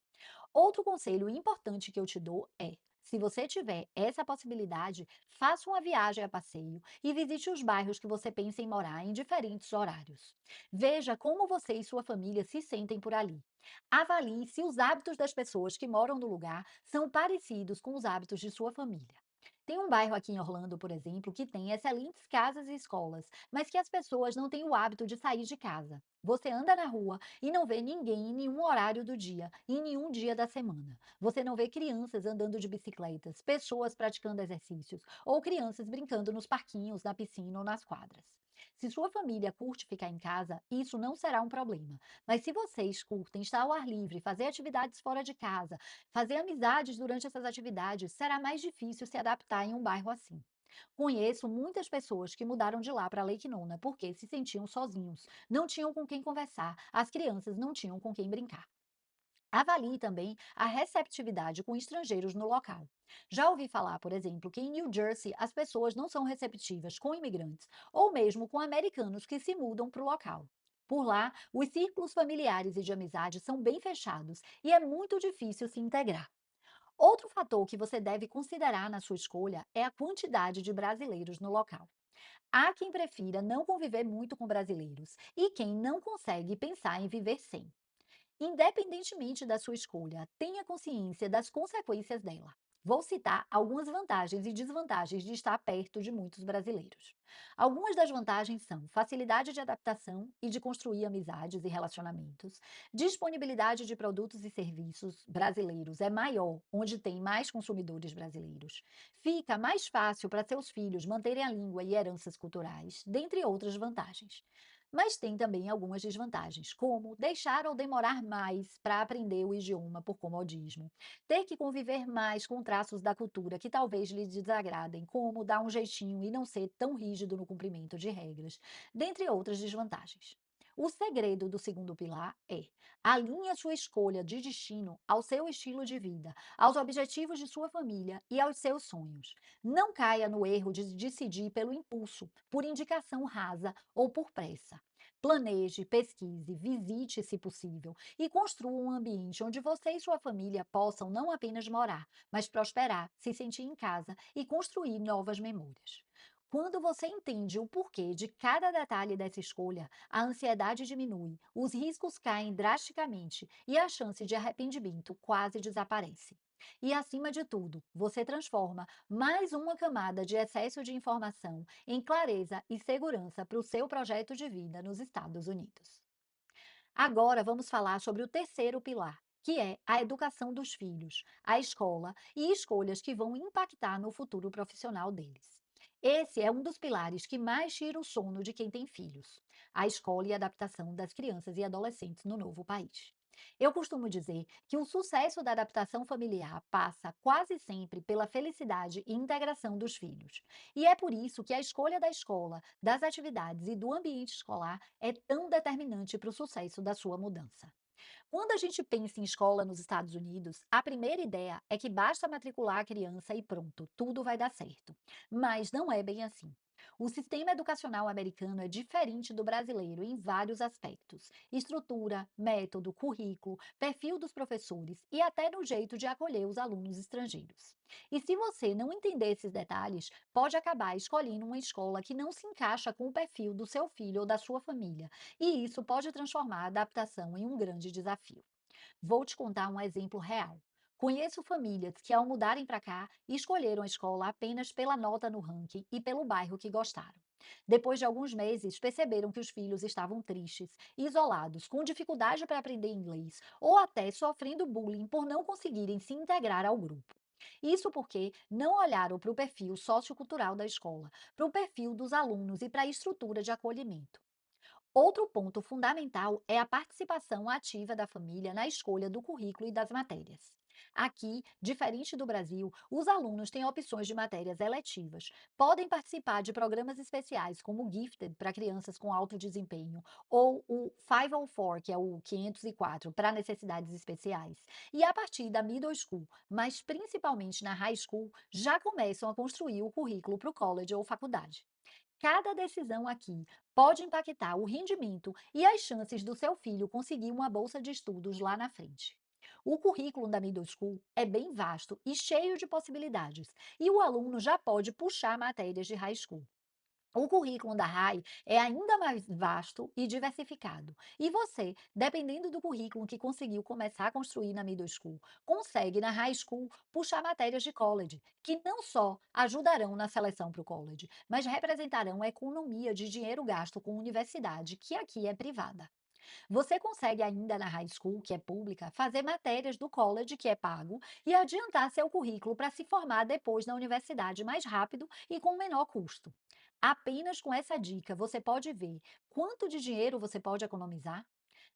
Outro conselho importante que eu te dou é: se você tiver essa possibilidade, faça uma viagem a passeio e visite os bairros que você pensa em morar em diferentes horários. Veja como você e sua família se sentem por ali. Avalie se os hábitos das pessoas que moram no lugar são parecidos com os hábitos de sua família. Tem um bairro aqui em Orlando, por exemplo, que tem excelentes casas e escolas, mas que as pessoas não têm o hábito de sair de casa. Você anda na rua e não vê ninguém em nenhum horário do dia, em nenhum dia da semana. Você não vê crianças andando de bicicletas, pessoas praticando exercícios ou crianças brincando nos parquinhos, na piscina ou nas quadras. Se sua família curte ficar em casa, isso não será um problema. Mas se vocês curtem estar ao ar livre, fazer atividades fora de casa, fazer amizades durante essas atividades, será mais difícil se adaptar em um bairro assim. Conheço muitas pessoas que mudaram de lá para Lake Nona porque se sentiam sozinhos, não tinham com quem conversar, as crianças não tinham com quem brincar. Avalie também a receptividade com estrangeiros no local. Já ouvi falar, por exemplo, que em New Jersey as pessoas não são receptivas com imigrantes ou mesmo com americanos que se mudam para o local. Por lá, os círculos familiares e de amizade são bem fechados e é muito difícil se integrar. Outro fator que você deve considerar na sua escolha é a quantidade de brasileiros no local. Há quem prefira não conviver muito com brasileiros e quem não consegue pensar em viver sem. Independentemente da sua escolha, tenha consciência das consequências dela. Vou citar algumas vantagens e desvantagens de estar perto de muitos brasileiros. Algumas das vantagens são facilidade de adaptação e de construir amizades e relacionamentos, disponibilidade de produtos e serviços brasileiros é maior, onde tem mais consumidores brasileiros. Fica mais fácil para seus filhos manterem a língua e heranças culturais, dentre outras vantagens. Mas tem também algumas desvantagens, como deixar ou demorar mais para aprender o idioma por comodismo, ter que conviver mais com traços da cultura que talvez lhe desagradem, como dar um jeitinho e não ser tão rígido no cumprimento de regras, dentre outras desvantagens. O segredo do segundo pilar é: alinhe a sua escolha de destino ao seu estilo de vida, aos objetivos de sua família e aos seus sonhos. Não caia no erro de decidir pelo impulso, por indicação rasa ou por pressa. Planeje, pesquise, visite, se possível, e construa um ambiente onde você e sua família possam não apenas morar, mas prosperar, se sentir em casa e construir novas memórias. Quando você entende o porquê de cada detalhe dessa escolha, a ansiedade diminui, os riscos caem drasticamente e a chance de arrependimento quase desaparece. E acima de tudo, você transforma mais uma camada de excesso de informação em clareza e segurança para o seu projeto de vida nos Estados Unidos. Agora vamos falar sobre o terceiro pilar, que é a educação dos filhos, a escola e escolhas que vão impactar no futuro profissional deles. Esse é um dos pilares que mais tira o sono de quem tem filhos, a escola e a adaptação das crianças e adolescentes no novo país. Eu costumo dizer que o sucesso da adaptação familiar passa quase sempre pela felicidade e integração dos filhos. E é por isso que a escolha da escola, das atividades e do ambiente escolar é tão determinante para o sucesso da sua mudança. Quando a gente pensa em escola nos Estados Unidos, a primeira ideia é que basta matricular a criança e pronto, tudo vai dar certo. Mas não é bem assim. O sistema educacional americano é diferente do brasileiro em vários aspectos: estrutura, método, currículo, perfil dos professores e até no jeito de acolher os alunos estrangeiros. E se você não entender esses detalhes, pode acabar escolhendo uma escola que não se encaixa com o perfil do seu filho ou da sua família, e isso pode transformar a adaptação em um grande desafio. Vou te contar um exemplo real. Conheço famílias que, ao mudarem para cá, escolheram a escola apenas pela nota no ranking e pelo bairro que gostaram. Depois de alguns meses, perceberam que os filhos estavam tristes, isolados, com dificuldade para aprender inglês ou até sofrendo bullying por não conseguirem se integrar ao grupo. Isso porque não olharam para o perfil sociocultural da escola, para o perfil dos alunos e para a estrutura de acolhimento. Outro ponto fundamental é a participação ativa da família na escolha do currículo e das matérias. Aqui, diferente do Brasil, os alunos têm opções de matérias eletivas, podem participar de programas especiais como o Gifted para crianças com alto desempenho, ou o 504, que é o 504 para necessidades especiais. E a partir da middle school, mas principalmente na high school, já começam a construir o currículo para o college ou faculdade. Cada decisão aqui pode impactar o rendimento e as chances do seu filho conseguir uma bolsa de estudos lá na frente. O currículo da Middle School é bem vasto e cheio de possibilidades, e o aluno já pode puxar matérias de high school. O currículo da RAI é ainda mais vasto e diversificado. E você, dependendo do currículo que conseguiu começar a construir na middle school, consegue na high school puxar matérias de college, que não só ajudarão na seleção para o college, mas representarão a economia de dinheiro gasto com universidade, que aqui é privada. Você consegue ainda na high school, que é pública, fazer matérias do college, que é pago, e adiantar seu currículo para se formar depois na universidade mais rápido e com menor custo. Apenas com essa dica você pode ver quanto de dinheiro você pode economizar.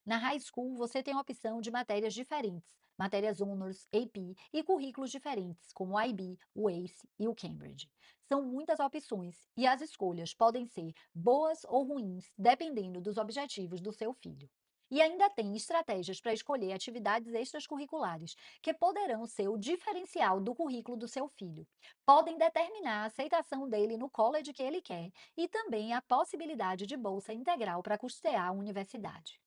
Na high school, você tem a opção de matérias diferentes, matérias honors, AP e currículos diferentes, como o IB, o ACE e o Cambridge. São muitas opções e as escolhas podem ser boas ou ruins, dependendo dos objetivos do seu filho. E ainda tem estratégias para escolher atividades extracurriculares, que poderão ser o diferencial do currículo do seu filho. Podem determinar a aceitação dele no college que ele quer e também a possibilidade de bolsa integral para custear a universidade.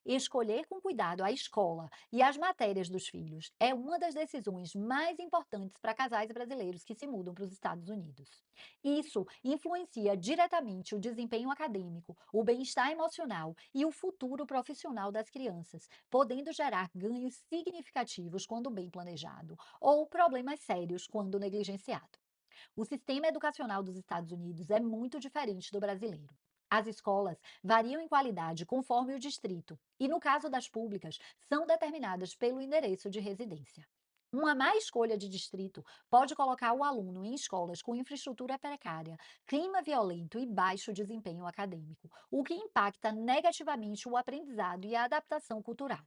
Escolher com cuidado a escola e as matérias dos filhos é uma das decisões mais importantes para casais brasileiros que se mudam para os Estados Unidos. Isso influencia diretamente o desempenho acadêmico, o bem-estar emocional e o futuro profissional das crianças, podendo gerar ganhos significativos quando bem planejado, ou problemas sérios quando negligenciado. O sistema educacional dos Estados Unidos é muito diferente do brasileiro. As escolas variam em qualidade conforme o distrito, e no caso das públicas, são determinadas pelo endereço de residência. Uma má escolha de distrito pode colocar o aluno em escolas com infraestrutura precária, clima violento e baixo desempenho acadêmico, o que impacta negativamente o aprendizado e a adaptação cultural.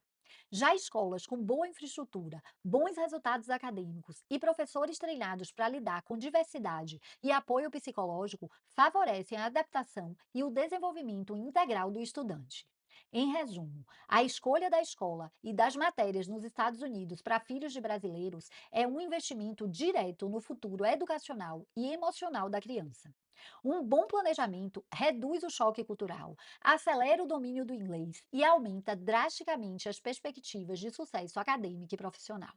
Já escolas com boa infraestrutura, bons resultados acadêmicos e professores treinados para lidar com diversidade e apoio psicológico favorecem a adaptação e o desenvolvimento integral do estudante. Em resumo, a escolha da escola e das matérias nos Estados Unidos para filhos de brasileiros é um investimento direto no futuro educacional e emocional da criança. Um bom planejamento reduz o choque cultural, acelera o domínio do inglês e aumenta drasticamente as perspectivas de sucesso acadêmico e profissional.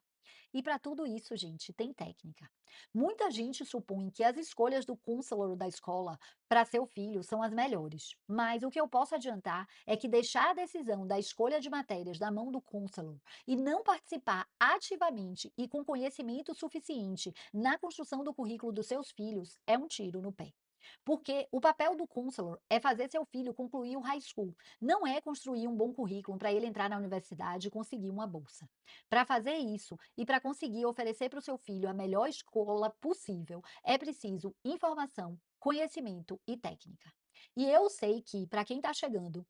E para tudo isso, gente, tem técnica. Muita gente supõe que as escolhas do counselor da escola para seu filho são as melhores, mas o que eu posso adiantar é que deixar a decisão da escolha de matérias na mão do counselor e não participar ativamente e com conhecimento suficiente na construção do currículo dos seus filhos é um tiro no pé. Porque o papel do counselor é fazer seu filho concluir o high school, não é construir um bom currículo para ele entrar na universidade e conseguir uma bolsa. Para fazer isso e para conseguir oferecer para o seu filho a melhor escola possível, é preciso informação, conhecimento e técnica. E eu sei que, para quem está chegando,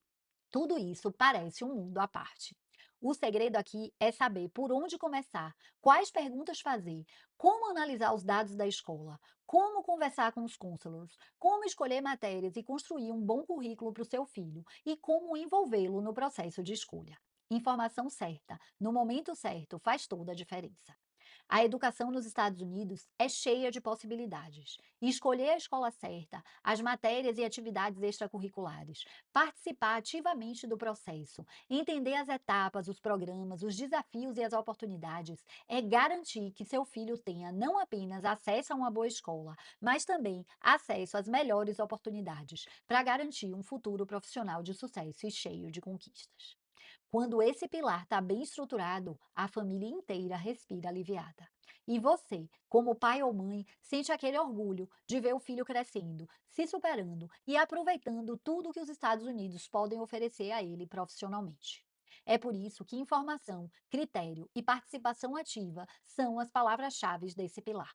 tudo isso parece um mundo à parte. O segredo aqui é saber por onde começar, quais perguntas fazer, como analisar os dados da escola, como conversar com os counselors, como escolher matérias e construir um bom currículo para o seu filho e como envolvê-lo no processo de escolha. Informação certa, no momento certo, faz toda a diferença. A educação nos Estados Unidos é cheia de possibilidades. E escolher a escola certa, as matérias e atividades extracurriculares, participar ativamente do processo, entender as etapas, os programas, os desafios e as oportunidades, é garantir que seu filho tenha não apenas acesso a uma boa escola, mas também acesso às melhores oportunidades para garantir um futuro profissional de sucesso e cheio de conquistas. Quando esse pilar está bem estruturado, a família inteira respira aliviada. E você, como pai ou mãe, sente aquele orgulho de ver o filho crescendo, se superando e aproveitando tudo que os Estados Unidos podem oferecer a ele profissionalmente. É por isso que informação, critério e participação ativa são as palavras-chave desse pilar.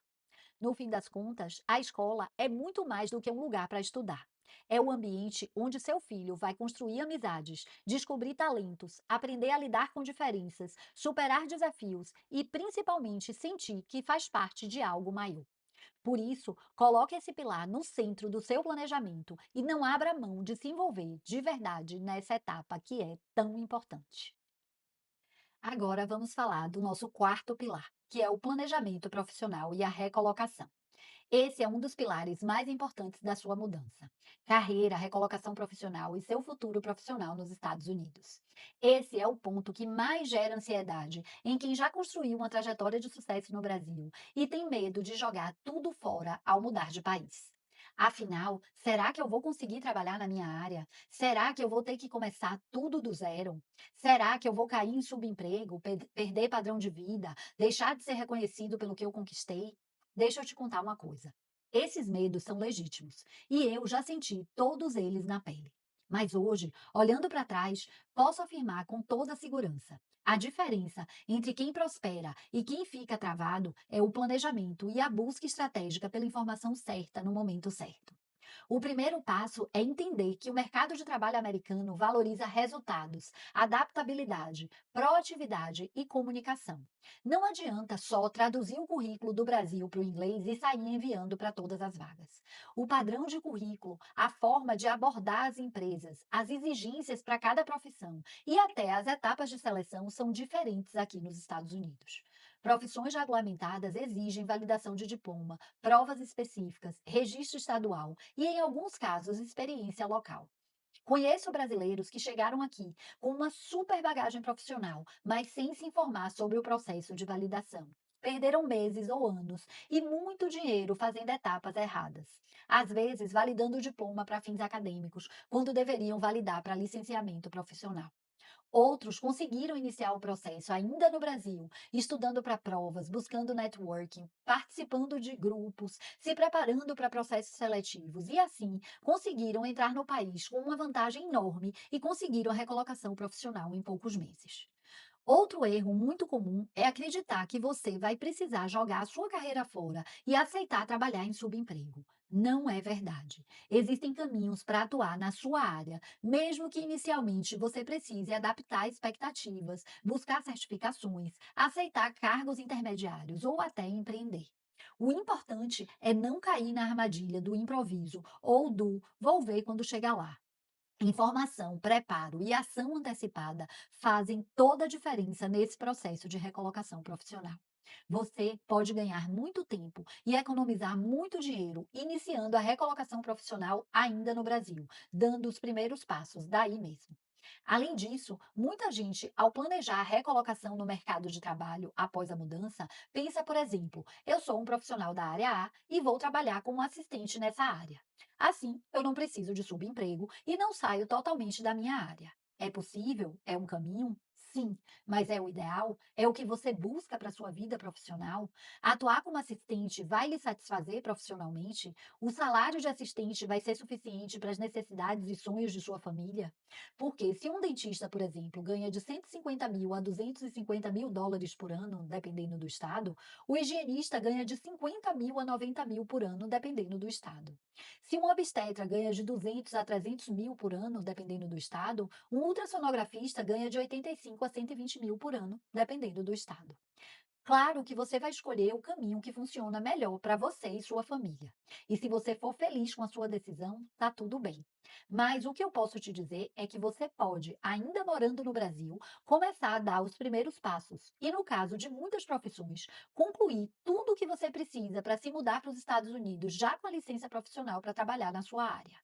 No fim das contas, a escola é muito mais do que um lugar para estudar. É o ambiente onde seu filho vai construir amizades, descobrir talentos, aprender a lidar com diferenças, superar desafios e, principalmente, sentir que faz parte de algo maior. Por isso, coloque esse pilar no centro do seu planejamento e não abra mão de se envolver de verdade nessa etapa que é tão importante. Agora vamos falar do nosso quarto pilar, que é o planejamento profissional e a recolocação. Esse é um dos pilares mais importantes da sua mudança. Carreira, recolocação profissional e seu futuro profissional nos Estados Unidos. Esse é o ponto que mais gera ansiedade em quem já construiu uma trajetória de sucesso no Brasil e tem medo de jogar tudo fora ao mudar de país. Afinal, será que eu vou conseguir trabalhar na minha área? Será que eu vou ter que começar tudo do zero? Será que eu vou cair em subemprego, perder padrão de vida, deixar de ser reconhecido pelo que eu conquistei? Deixa eu te contar uma coisa. Esses medos são legítimos e eu já senti todos eles na pele. Mas hoje, olhando para trás, posso afirmar com toda a segurança: a diferença entre quem prospera e quem fica travado é o planejamento e a busca estratégica pela informação certa no momento certo. O primeiro passo é entender que o mercado de trabalho americano valoriza resultados, adaptabilidade, proatividade e comunicação. Não adianta só traduzir o currículo do Brasil para o inglês e sair enviando para todas as vagas. O padrão de currículo, a forma de abordar as empresas, as exigências para cada profissão e até as etapas de seleção são diferentes aqui nos Estados Unidos. Profissões regulamentadas exigem validação de diploma, provas específicas, registro estadual e, em alguns casos, experiência local. Conheço brasileiros que chegaram aqui com uma super bagagem profissional, mas sem se informar sobre o processo de validação. Perderam meses ou anos e muito dinheiro fazendo etapas erradas. Às vezes, validando o diploma para fins acadêmicos, quando deveriam validar para licenciamento profissional. Outros conseguiram iniciar o processo ainda no Brasil, estudando para provas, buscando networking, participando de grupos, se preparando para processos seletivos e, assim, conseguiram entrar no país com uma vantagem enorme e conseguiram a recolocação profissional em poucos meses. Outro erro muito comum é acreditar que você vai precisar jogar a sua carreira fora e aceitar trabalhar em subemprego. Não é verdade. Existem caminhos para atuar na sua área, mesmo que inicialmente você precise adaptar expectativas, buscar certificações, aceitar cargos intermediários ou até empreender. O importante é não cair na armadilha do improviso ou do vou ver quando chegar lá. Informação, preparo e ação antecipada fazem toda a diferença nesse processo de recolocação profissional. Você pode ganhar muito tempo e economizar muito dinheiro iniciando a recolocação profissional ainda no Brasil, dando os primeiros passos daí mesmo. Além disso, muita gente, ao planejar a recolocação no mercado de trabalho após a mudança, pensa, por exemplo, eu sou um profissional da área A e vou trabalhar como assistente nessa área. Assim, eu não preciso de subemprego e não saio totalmente da minha área. É possível? É um caminho? Sim, mas é o ideal? É o que você busca para sua vida profissional? Atuar como assistente vai lhe satisfazer profissionalmente? O salário de assistente vai ser suficiente para as necessidades e sonhos de sua família? Porque se um dentista, por exemplo, ganha de 150 mil a 250 mil dólares por ano, dependendo do estado, o higienista ganha de 50 mil a 90 mil por ano, dependendo do estado. Se um obstetra ganha de 200 a 300 mil por ano, dependendo do estado, um ultrassonografista ganha de 85 a 120 mil por ano, dependendo do estado. Claro que você vai escolher o caminho que funciona melhor para você e sua família. E se você for feliz com a sua decisão, tá tudo bem. Mas o que eu posso te dizer é que você pode, ainda morando no Brasil, começar a dar os primeiros passos. E no caso de muitas profissões, concluir tudo o que você precisa para se mudar para os Estados Unidos, já com a licença profissional para trabalhar na sua área.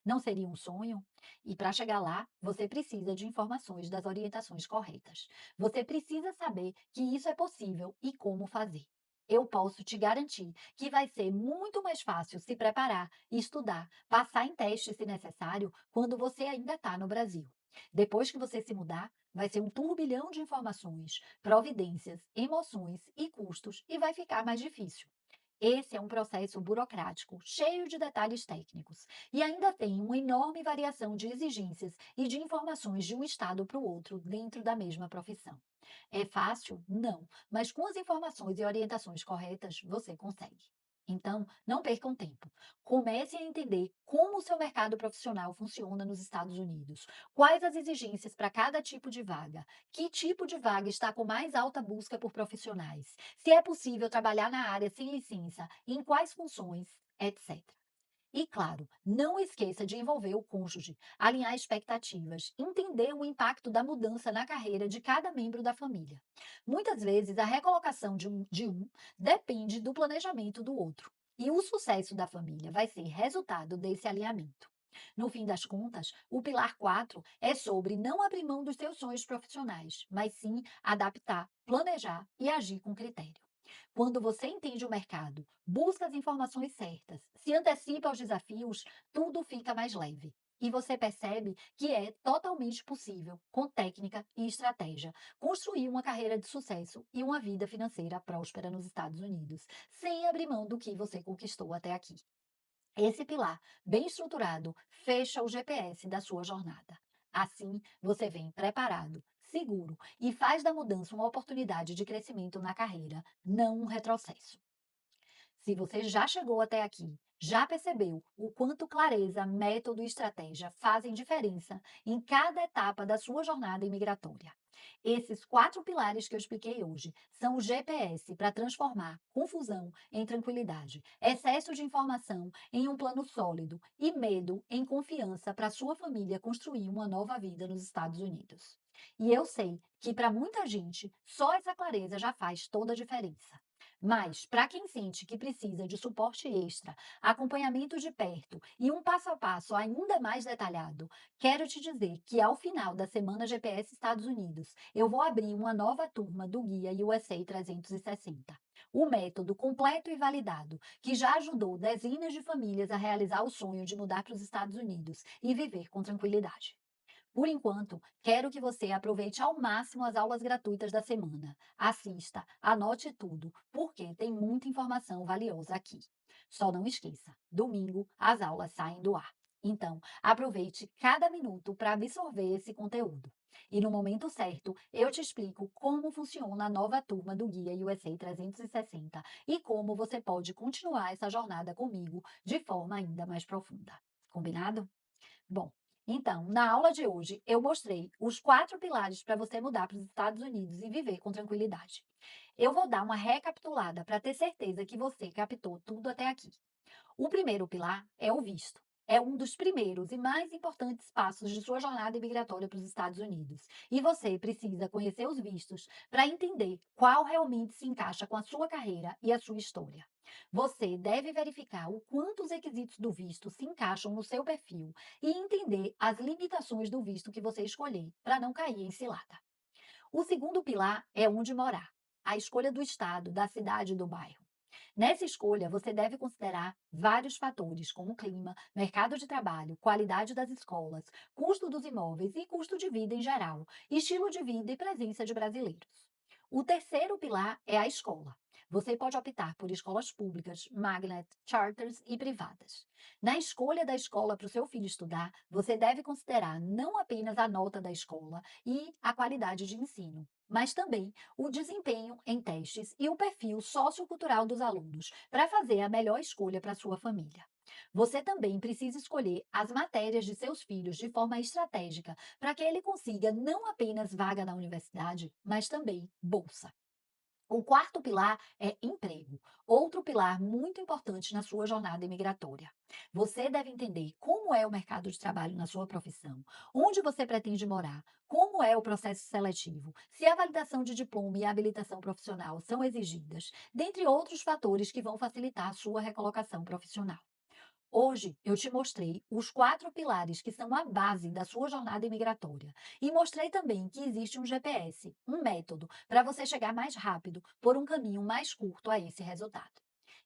Não seria um sonho? E para chegar lá, você precisa de informações das orientações corretas. Você precisa saber que isso é possível e como fazer. Eu posso te garantir que vai ser muito mais fácil se preparar, estudar, passar em teste se necessário, quando você ainda está no Brasil. Depois que você se mudar, vai ser um turbilhão de informações, providências, emoções e custos e vai ficar mais difícil. Esse é um processo burocrático, cheio de detalhes técnicos, e ainda tem uma enorme variação de exigências e de informações de um estado para o outro dentro da mesma profissão. É fácil? Não, mas com as informações e orientações corretas, você consegue. Então, não percam tempo. Comece a entender como o seu mercado profissional funciona nos Estados Unidos, quais as exigências para cada tipo de vaga, que tipo de vaga está com mais alta busca por profissionais, se é possível trabalhar na área sem licença, em quais funções, etc. E claro, não esqueça de envolver o cônjuge, alinhar expectativas, entender o impacto da mudança na carreira de cada membro da família. Muitas vezes, a recolocação de um depende do planejamento do outro. E o sucesso da família vai ser resultado desse alinhamento. No fim das contas, o pilar 4 é sobre não abrir mão dos seus sonhos profissionais, mas sim adaptar, planejar e agir com critério. Quando você entende o mercado, busca as informações certas, se antecipa aos desafios, tudo fica mais leve. E você percebe que é totalmente possível, com técnica e estratégia, construir uma carreira de sucesso e uma vida financeira próspera nos Estados Unidos, sem abrir mão do que você conquistou até aqui. Esse pilar, bem estruturado, fecha o GPS da sua jornada. Assim, você vem preparado, seguro e faz da mudança uma oportunidade de crescimento na carreira, não um retrocesso. Se você já chegou até aqui, já percebeu o quanto clareza, método e estratégia fazem diferença em cada etapa da sua jornada imigratória. Esses quatro pilares que eu expliquei hoje são o GPS para transformar confusão em tranquilidade, excesso de informação em um plano sólido e medo em confiança para sua família construir uma nova vida nos Estados Unidos. E eu sei que para muita gente, só essa clareza já faz toda a diferença. Mas, para quem sente que precisa de suporte extra, acompanhamento de perto e um passo a passo ainda mais detalhado, quero te dizer que ao final da semana GPS Estados Unidos, eu vou abrir uma nova turma do Guia USA 360. O método completo e validado, que já ajudou dezenas de famílias a realizar o sonho de mudar para os Estados Unidos e viver com tranquilidade. Por enquanto, quero que você aproveite ao máximo as aulas gratuitas da semana. Assista, anote tudo, porque tem muita informação valiosa aqui. Só não esqueça, domingo as aulas saem do ar. Então, aproveite cada minuto para absorver esse conteúdo. E no momento certo, eu te explico como funciona a nova turma do Guia USA 360 e como você pode continuar essa jornada comigo de forma ainda mais profunda. Combinado? Bom, então, na aula de hoje, eu mostrei os quatro pilares para você mudar para os Estados Unidos e viver com tranquilidade. Eu vou dar uma recapitulada para ter certeza que você captou tudo até aqui. O primeiro pilar é o visto. é um dos primeiros e mais importantes passos de sua jornada imigratória para os Estados Unidos. E você precisa conhecer os vistos para entender qual realmente se encaixa com a sua carreira e a sua história. Você deve verificar o quanto os requisitos do visto se encaixam no seu perfil e entender as limitações do visto que você escolher para não cair em cilada. O segundo pilar é onde morar. A escolha do estado, da cidade e do bairro. Nessa escolha, você deve considerar vários fatores, como clima, mercado de trabalho, qualidade das escolas, custo dos imóveis e custo de vida em geral, estilo de vida e presença de brasileiros. O terceiro pilar é a escola. Você pode optar por escolas públicas, magnet, charters e privadas. Na escolha da escola para o seu filho estudar, você deve considerar não apenas a nota da escola e a qualidade de ensino, mas também o desempenho em testes e o perfil sociocultural dos alunos para fazer a melhor escolha para sua família. Você também precisa escolher as matérias de seus filhos de forma estratégica para que ele consiga não apenas vaga na universidade, mas também bolsa. O quarto pilar é emprego, outro pilar muito importante na sua jornada imigratória. Você deve entender como é o mercado de trabalho na sua profissão, onde você pretende morar, como é o processo seletivo, se a validação de diploma e a habilitação profissional são exigidas, dentre outros fatores que vão facilitar a sua recolocação profissional. Hoje eu te mostrei os quatro pilares que são a base da sua jornada imigratória e mostrei também que existe um GPS, um método para você chegar mais rápido por um caminho mais curto a esse resultado.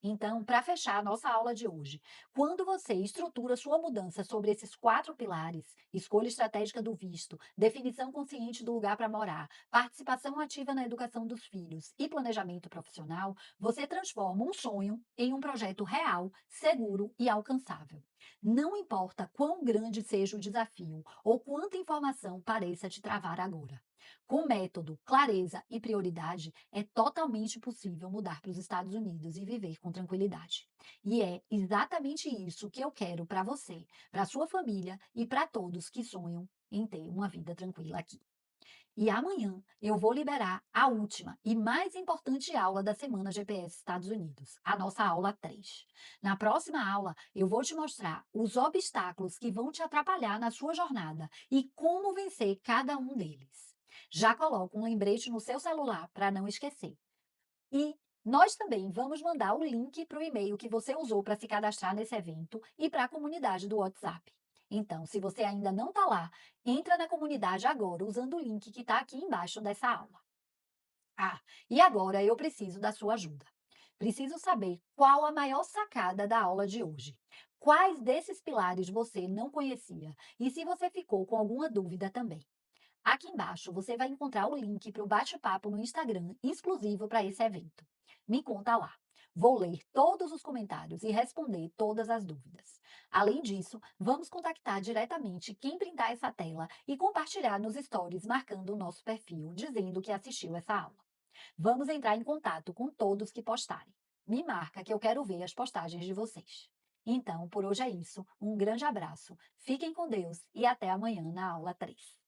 Então, para fechar a nossa aula de hoje, quando você estrutura sua mudança sobre esses quatro pilares, escolha estratégica do visto, definição consciente do lugar para morar, participação ativa na educação dos filhos e planejamento profissional, você transforma um sonho em um projeto real, seguro e alcançável. Não importa quão grande seja o desafio ou quanta informação pareça te travar agora. Com método, clareza e prioridade, é totalmente possível mudar para os Estados Unidos e viver com tranquilidade. E é exatamente isso que eu quero para você, para sua família e para todos que sonham em ter uma vida tranquila aqui. E amanhã eu vou liberar a última e mais importante aula da semana GPS Estados Unidos, a nossa aula 3. Na próxima aula, eu vou te mostrar os obstáculos que vão te atrapalhar na sua jornada e como vencer cada um deles. Já coloca um lembrete no seu celular para não esquecer. E nós também vamos mandar o link para o e-mail que você usou para se cadastrar nesse evento e para a comunidade do WhatsApp. Então, se você ainda não está lá, entra na comunidade agora usando o link que está aqui embaixo dessa aula. Ah, e agora eu preciso da sua ajuda. Preciso saber qual a maior sacada da aula de hoje. Quais desses pilares você não conhecia? E se você ficou com alguma dúvida também. Aqui embaixo você vai encontrar o link para o bate-papo no Instagram exclusivo para esse evento. Me conta lá. Vou ler todos os comentários e responder todas as dúvidas. Além disso, vamos contactar diretamente quem printar essa tela e compartilhar nos stories marcando o nosso perfil, dizendo que assistiu essa aula. Vamos entrar em contato com todos que postarem. Me marca que eu quero ver as postagens de vocês. Então, por hoje é isso. Um grande abraço. Fiquem com Deus e até amanhã na aula 3.